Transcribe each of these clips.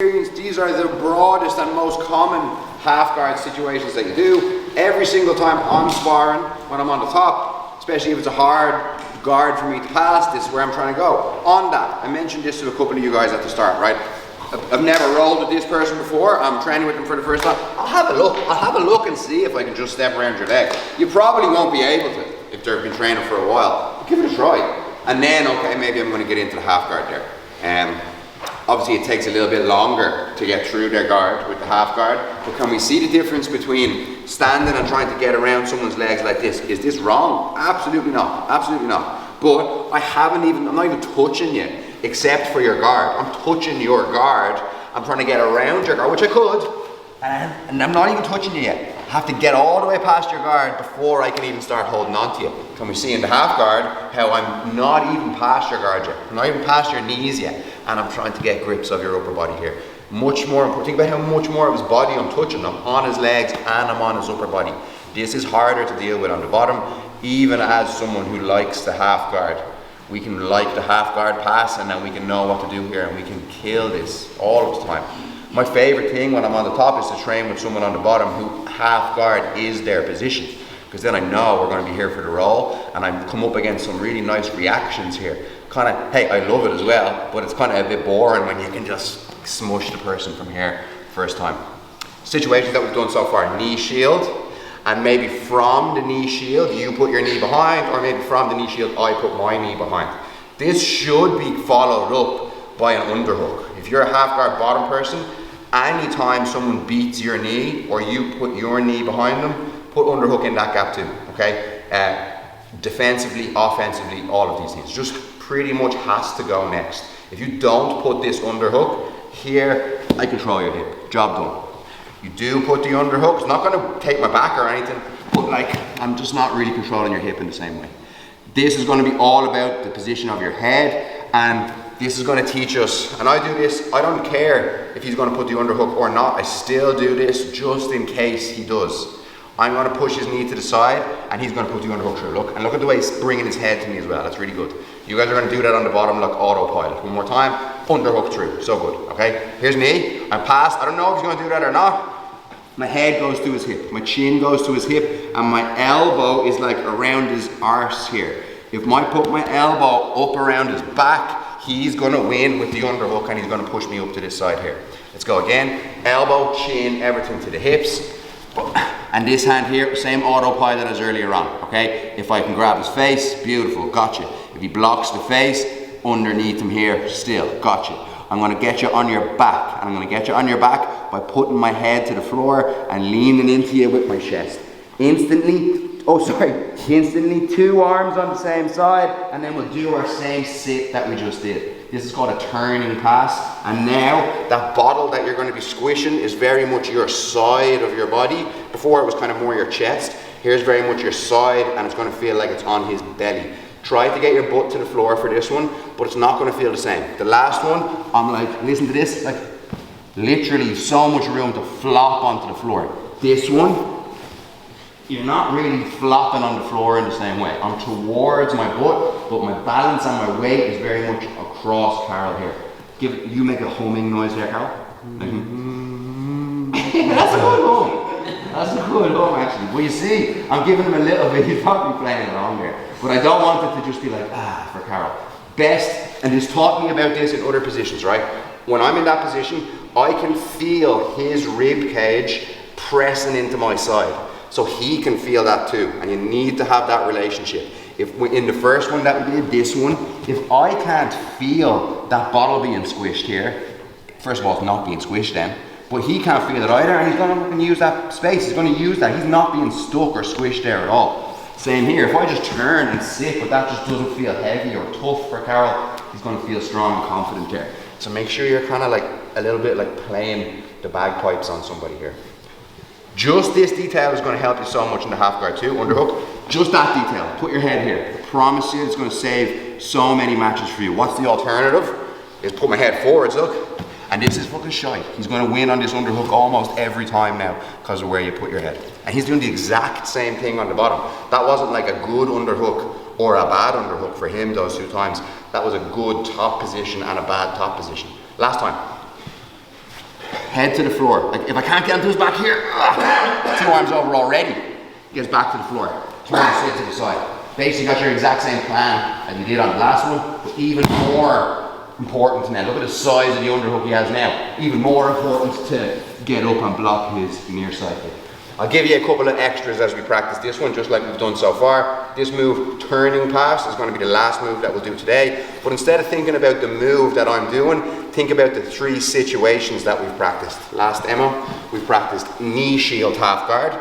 These are the broadest and most common half guard situations that you do. Every single time I'm sparring, when I'm on the top, especially if it's a hard guard for me to pass, this is where I'm trying to go. On that, I mentioned this to a couple of you guys at the start, right? I've never rolled with this person before. I'm training with them for the first time. I'll have a look and see if I can just step around your leg. You probably won't be able to if they've been training for a while. Give it a try. And then, okay, maybe I'm going to get into the half guard there. Obviously it takes a little bit longer to get through their guard with the half guard, but can we see the difference between standing and trying to get around someone's legs like this? Is this wrong? Absolutely not, absolutely not. But I'm not even touching you except for your guard. I'm touching your guard. I'm trying to get around your guard, which I could, and I'm not even touching you yet. I have to get all the way past your guard before I can even start holding on to you. Can we see in the half guard how I'm not even past your guard yet? I'm not even past your knees yet, and I'm trying to get grips of your upper body here. Much more important. Think about how much more of his body I'm touching. I'm on his legs and I'm on his upper body. This is harder to deal with on the bottom, even as someone who likes the half guard. We can like the half guard pass, and then we can know what to do here, and we can kill this all of the time. My favorite thing when I'm on the top is to train with someone on the bottom who half guard is their position, because then I know we're going to be here for the roll, and I come up against some really nice reactions here. Kind of, hey, I love it as well, but it's kind of a bit boring when you can just smush the person from here first time. Situations that we've done so far: knee shield, and maybe from the knee shield you put your knee behind, or maybe from the knee shield I put my knee behind. This should be followed up by an underhook. If you're a half guard bottom person, anytime someone beats your knee or you put your knee behind them, put underhook in that gap too, okay? Defensively, offensively, all of these things. Just pretty much has to go next. If you don't put this underhook here, I control your hip. Job done. You do put the underhook. It's not going to take my back or anything, but like, I'm just not really controlling your hip in the same way. This is going to be all about the position of your head, and this is going to teach us, and I do this, I don't care if he's going to put the underhook or not, I still do this just in case he does. I'm going to push his knee to the side, and he's going to put the underhook through. Look, and look at the way he's bringing his head to me as well. That's really good. You guys are going to do that on the bottom like autopilot. One more time, underhook through. So good, okay? Here's me, I'm past. I don't know if he's going to do that or not. My head goes to his hip, my chin goes to his hip, and my elbow is like around his arse here. If I put my elbow up around his back, he's going to win with the underhook, and he's going to push me up to this side here. Let's go again. Elbow, chin, everything to the hips. And this hand here, same autopilot as earlier on, okay? If I can grab his face, beautiful, gotcha. If he blocks the face, underneath him here, still, gotcha. I'm going to get you on your back, and I'm going to get you on your back by putting my head to the floor and leaning into you with my chest. Instantly, two arms on the same side, and then we'll do our same sit that we just did. This is called a turning pass, and now that bottle that you're going to be squishing is very much your side of your body. Before it was kind of more your chest. Here's very much your side, and it's going to feel like it's on his belly. Try to get your butt to the floor for this one, but it's not going to feel the same. The last one, I'm like, listen to this, like literally so much room to flop onto the floor. This one, you're not really flopping on the floor in the same way. I'm towards my butt, but my balance and my weight is very much across Carol here. You make a humming noise there, Carol. That's a good hum. That's a good hum, actually. Well, you see, I'm giving him a little bit. He's probably playing along there. But I don't want it to just be like, for Carol. Best, and he's taught me about this in other positions, right? When I'm in that position, I can feel his rib cage pressing into my side. So he can feel that too, and you need to have that relationship. If in the first one that we did, this one, if I can't feel that bottle being squished here, first of all, it's not being squished then, but he can't feel it either, and he's going to use that space. He's going to use that. He's not being stuck or squished there at all. Same here. If I just turn and sit, but that just doesn't feel heavy or tough for Carol, he's going to feel strong and confident there. So make sure you're kind of like a little bit like playing the bagpipes on somebody here. Just this detail is going to help you so much in the half guard too, underhook. Just that detail. Put your head here. I promise you it's going to save so many matches for you. What's the alternative? Is put my head forwards, look. And this is fucking shite. He's going to win on this underhook almost every time now because of where you put your head. And he's doing the exact same thing on the bottom. That wasn't like a good underhook or a bad underhook for him those two times. That was a good top position and a bad top position. Last time. head to the floor. Like if I can't get him to his back here, 2 arms over already. He gets back to the floor. Turn and sit to the side. Basically got your exact same plan as you did on the last one, but even more important now. Look at the size of the underhook he has now. Even more important to get up and block his near side kick. I'll give you a couple of extras as we practice this one, just like we've done so far. This move, turning pass, is going to be the last move that we'll do today. But instead of thinking about the move that I'm doing, think about the 3 situations that we've practiced. Last demo, we practiced knee shield half guard.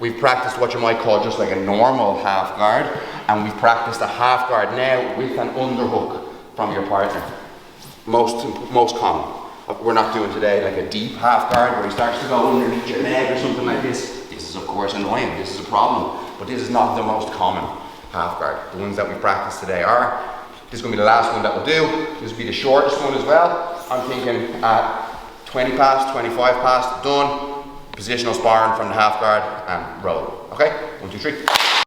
We've practiced what you might call just like a normal half guard. And we've practiced a half guard now with an underhook from your partner. Most common. We're not doing today like a deep half guard where he starts to go underneath your leg or something like this. This is of course annoying, this is a problem, but this is not the most common half guard. The ones that we practice today are, this is going to be the last one that we'll do. This will be the shortest one as well. I'm thinking at 20 past, 25 past, done. Positional sparring from the half guard and roll. Okay, 1, 2, 3. You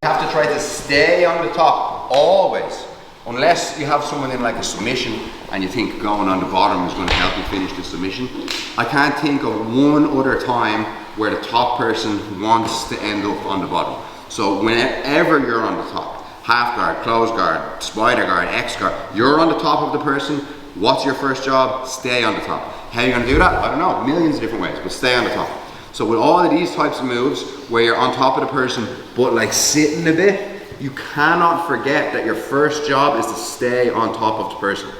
have to try to stay on the top, always. Unless you have someone in like a submission and you think going on the bottom is going to help you finish the submission. I can't think of one other time where the top person wants to end up on the bottom. So whenever you're on the top, half guard, close guard, spider guard, X guard, you're on the top of the person. What's your first job? Stay on the top. How are you going to do that? I don't know, millions of different ways, but stay on the top. So with all of these types of moves where you're on top of the person but like sitting a bit, you cannot forget that your first job is to stay on top of the person.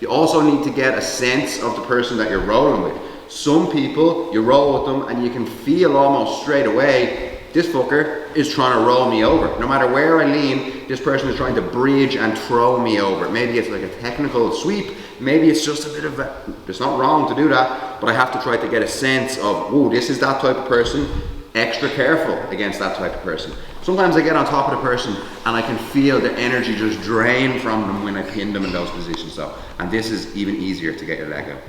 You also need to get a sense of the person that you're rolling with. Some people, you roll with them and you can feel almost straight away, this fucker is trying to roll me over. No matter where I lean, this person is trying to bridge and throw me over. Maybe it's like a technical sweep, maybe it's just a bit of a, it's not wrong to do that, but I have to try to get a sense of, oh, this is that type of person, extra careful against that type of person. Sometimes I get on top of the person and I can feel the energy just drain from them when I pin them in those positions though. And this is even easier to get your leg out.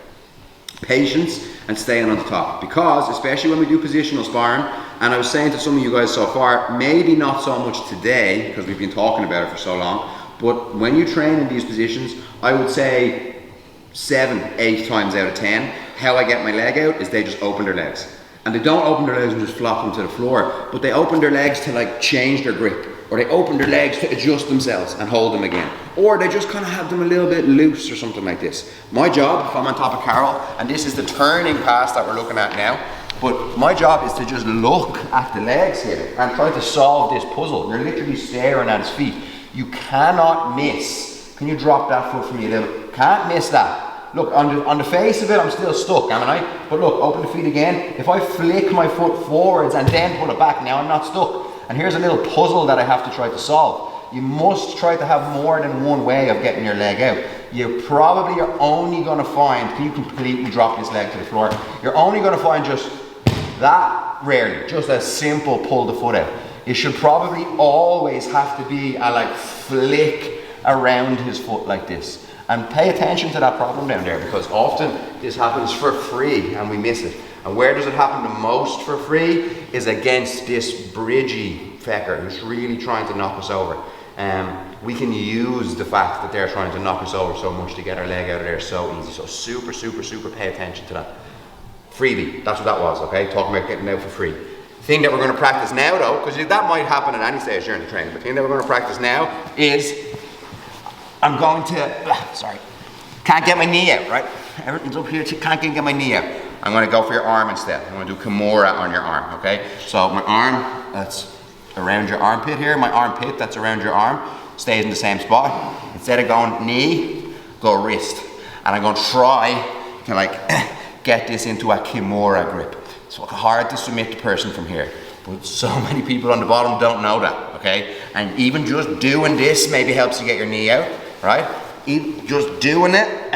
Patience and staying on the top, because especially when we do positional sparring, and I was saying to some of you guys so far, maybe not so much today because we've been talking about it for so long, but when you train in these positions, I would say 7, 8 times out of 10, how I get my leg out is they just open their legs. And they don't open their legs and just flop them to the floor, but they open their legs to like change their grip, or they open their legs to adjust themselves and hold them again, or they just kind of have them a little bit loose or something like this. My job, if I'm on top of Carol, and this is the turning pass that we're looking at now, but my job is to just look at the legs here and try to solve this puzzle. You're literally staring at his feet. You cannot miss. Can you drop that foot for me a little? Can't miss that. Look, on the face of it, I'm still stuck, am I? But look, open the feet again. If I flick my foot forwards and then pull it back, now I'm not stuck. And here's a little puzzle that I have to try to solve. You must try to have more than one way of getting your leg out. You probably are only going to find, can you completely drop this leg to the floor? You're only going to find just that, rarely, just a simple pull the foot out. It should probably always have to be a like flick around his foot like this. And pay attention to that problem down there, because often this happens for free and we miss it. And where does it happen the most for free is against this bridgy fecker who's really trying to knock us over. We can use the fact that they're trying to knock us over so much to get our leg out of there so easy. So super, super, super pay attention to that. Freebie, that's what that was, okay? Talking about getting out for free. The thing that we're going to practice now though, because that might happen at any stage during the training, but the thing that we're going to practice now is I'm going to, sorry, can't get my knee out, right? Everything's up here, can't get my knee out. I'm going to go for your arm instead. I'm going to do Kimura on your arm, okay? So my arm, that's around your armpit here. My armpit, that's around your arm, stays in the same spot. Instead of going knee, go wrist. And I'm going to try to like get this into a Kimura grip. It's hard to submit the person from here, but so many people on the bottom don't know that, okay? And even just doing this maybe helps you get your knee out, right? Just doing it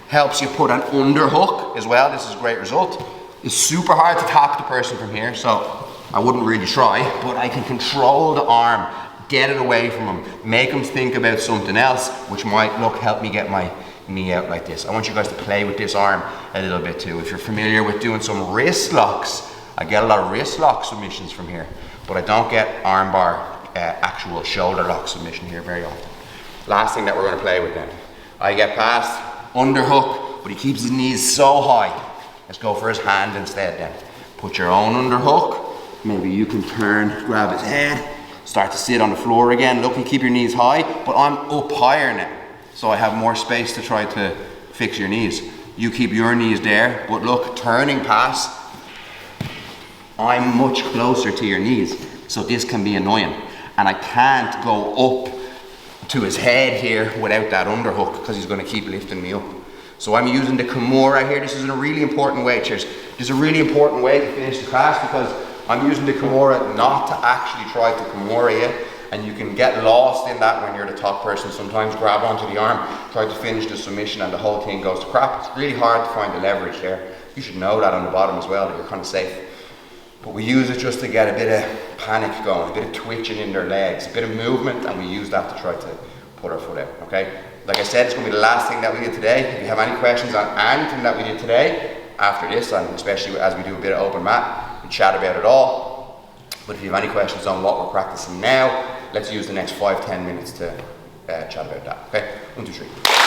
helps you put an underhook as well. This is a great result. It's super hard to tap the person from here, so I wouldn't really try, but I can control the arm, get it away from him, make him think about something else, which might, help me get my knee out like this. I want you guys to play with this arm a little bit too. If you're familiar with doing some wrist locks, I get a lot of wrist lock submissions from here, but I don't get arm bar actual shoulder lock submission here very often. Last thing that we're going to play with then. I get past, underhook, but he keeps his knees so high. Let's go for his hand instead then. Put your own underhook. Maybe you can turn, grab his head, start to sit on the floor again. Look, and keep your knees high, but I'm up higher now. So I have more space to try to fix your knees. You keep your knees there, but look, turning pass, I'm much closer to your knees. So this can be annoying. And I can't go up to his head here without that underhook because he's gonna keep lifting me up. So I'm using the Kimura here. This is a really important way, cheers. This is a really important way to finish the class because I'm using the Kimura not to actually try to Kimura you, and you can get lost in that when you're the top person. Sometimes grab onto the arm, try to finish the submission and the whole thing goes to crap. It's really hard to find the leverage there. You should know that on the bottom as well, that you're kind of safe. But we use it just to get a bit of panic going, a bit of twitching in their legs, a bit of movement, and we use that to try to put our foot out, okay? Like I said, it's gonna be the last thing that we did today. If you have any questions on anything that we did today, after this, and especially as we do a bit of open mat, we chat about it all. But if you have any questions on what we're practicing now, let's use the next 5-10 minutes to chat about that, okay? 1, 2, 3.